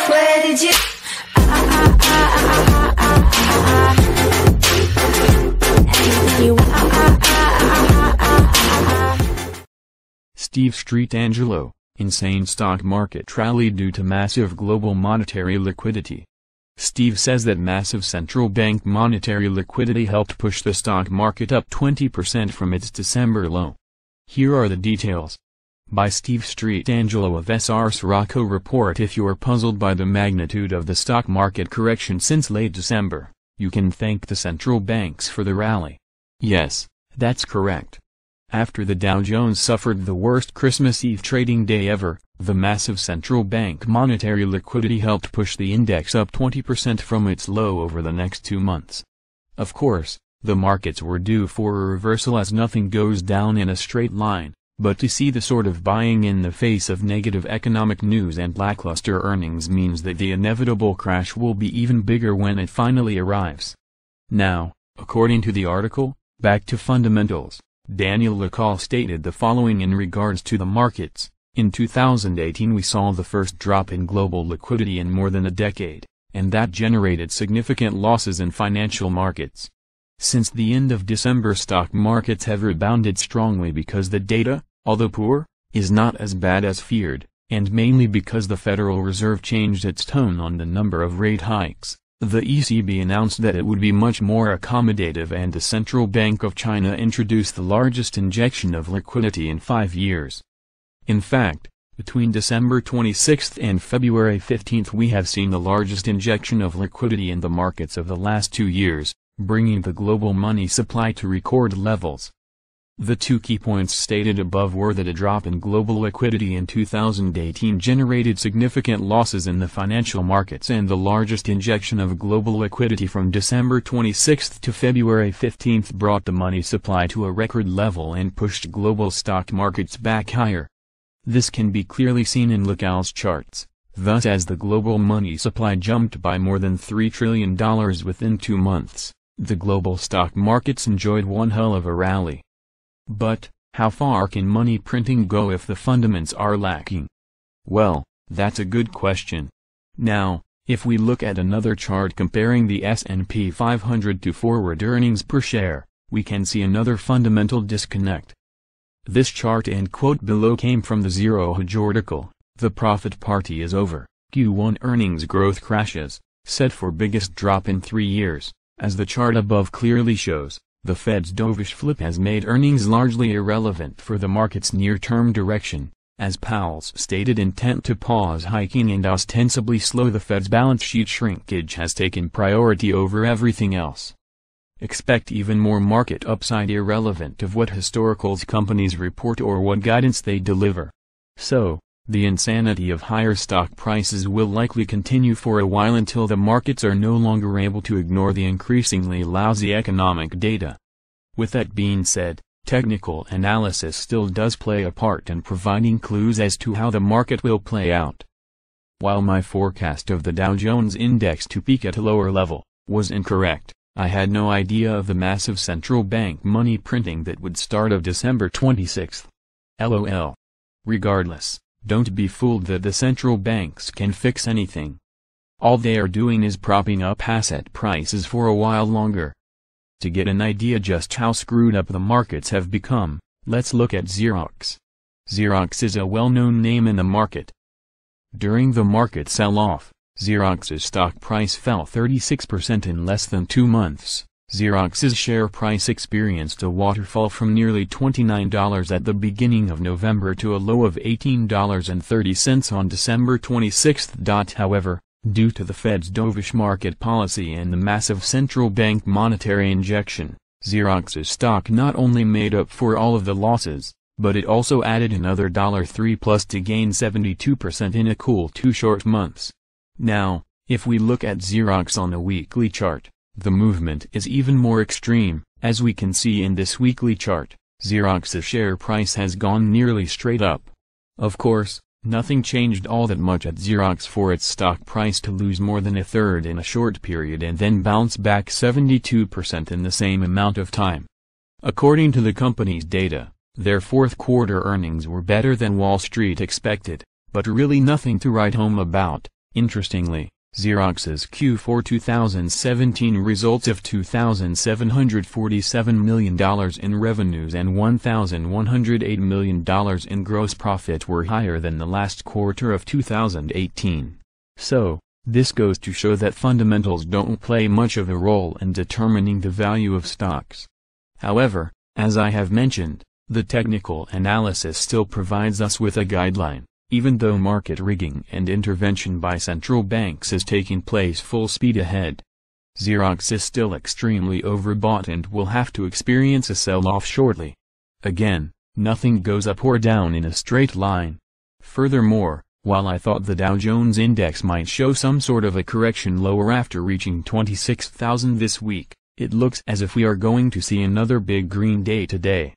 Where did you? Steve Street Angelo, insane stock market rally due to massive global monetary liquidity. Steve says that massive central bank monetary liquidity helped push the stock market up 20% from its December low. Here are the details. By Steve Street Angelo of SR Sirocco report. If you're puzzled by the magnitude of the stock market correction since late December, you can thank the central banks for the rally. Yes, that's correct. After the Dow Jones suffered the worst Christmas Eve trading day ever, the massive central bank monetary liquidity helped push the index up 20% from its low over the next 2 months. Of course, the markets were due for a reversal as nothing goes down in a straight line, but to see the sort of buying in the face of negative economic news and lackluster earnings means that the inevitable crash will be even bigger when it finally arrives. Now, according to the article, Back to Fundamentals, Daniel Lacalle stated the following in regards to the markets. In 2018 we saw the first drop in global liquidity in more than a decade, and that generated significant losses in financial markets. Since the end of December, stock markets have rebounded strongly because the data, although poor, is not as bad as feared, and mainly because the Federal Reserve changed its tone on the number of rate hikes. The ECB announced that it would be much more accommodative, and the Central Bank of China introduced the largest injection of liquidity in 5 years. In fact, between December 26 and February 15 we have seen the largest injection of liquidity in the markets of the last 2 years, bringing the global money supply to record levels. The two key points stated above were that a drop in global liquidity in 2018 generated significant losses in the financial markets, and the largest injection of global liquidity from December 26 to February 15 brought the money supply to a record level and pushed global stock markets back higher. This can be clearly seen in Lacalle's charts. Thus, as the global money supply jumped by more than $3 trillion within 2 months, the global stock markets enjoyed one hell of a rally. But, how far can money printing go if the fundamentals are lacking? Well, that's a good question. Now, if we look at another chart comparing the S&P 500 to forward earnings per share, we can see another fundamental disconnect. This chart and quote below came from the Zero Hedge article. The profit party is over. Q1 earnings growth crashes, set for biggest drop in 3 years. As the chart above clearly shows, the Fed's dovish flip has made earnings largely irrelevant for the market's near-term direction, as Powell's stated intent to pause hiking and ostensibly slow the Fed's balance sheet shrinkage has taken priority over everything else. Expect even more market upside irrelevant of what historicals companies report or what guidance they deliver. So, the insanity of higher stock prices will likely continue for a while until the markets are no longer able to ignore the increasingly lousy economic data. With that being said, technical analysis still does play a part in providing clues as to how the market will play out. While my forecast of the Dow Jones Index to peak at a lower level was incorrect, I had no idea of the massive central bank money printing that would start of December 26. LOL. Regardless, don't be fooled that the central banks can fix anything. All they are doing is propping up asset prices for a while longer. To get an idea just how screwed up the markets have become, let's look at Xerox. Xerox is a well-known name in the market. During the market sell-off, Xerox's stock price fell 36% in less than 2 months. Xerox's share price experienced a waterfall from nearly $29 at the beginning of November to a low of $18.30 on December 26. However, due to the Fed's dovish market policy and the massive central bank monetary injection, Xerox's stock not only made up for all of the losses, but it also added another $3 plus to gain 72% in a cool 2 short months. Now, if we look at Xerox on a weekly chart, the movement is even more extreme. As we can see in this weekly chart, Xerox's share price has gone nearly straight up. Of course, nothing changed all that much at Xerox for its stock price to lose more than a third in a short period and then bounce back 72% in the same amount of time. According to the company's data, their fourth quarter earnings were better than Wall Street expected, but really nothing to write home about. Interestingly, Xerox's Q4 2017 results of $2,747 million in revenues and $1,108 million in gross profit were higher than the last quarter of 2018. So, this goes to show that fundamentals don't play much of a role in determining the value of stocks. However, as I have mentioned, the technical analysis still provides us with a guideline. Even though market rigging and intervention by central banks is taking place full speed ahead. Xerox is still extremely overbought and will have to experience a sell-off shortly. Again, nothing goes up or down in a straight line. Furthermore, while I thought the Dow Jones Index might show some sort of a correction lower after reaching 26,000 this week, it looks as if we are going to see another big green day today.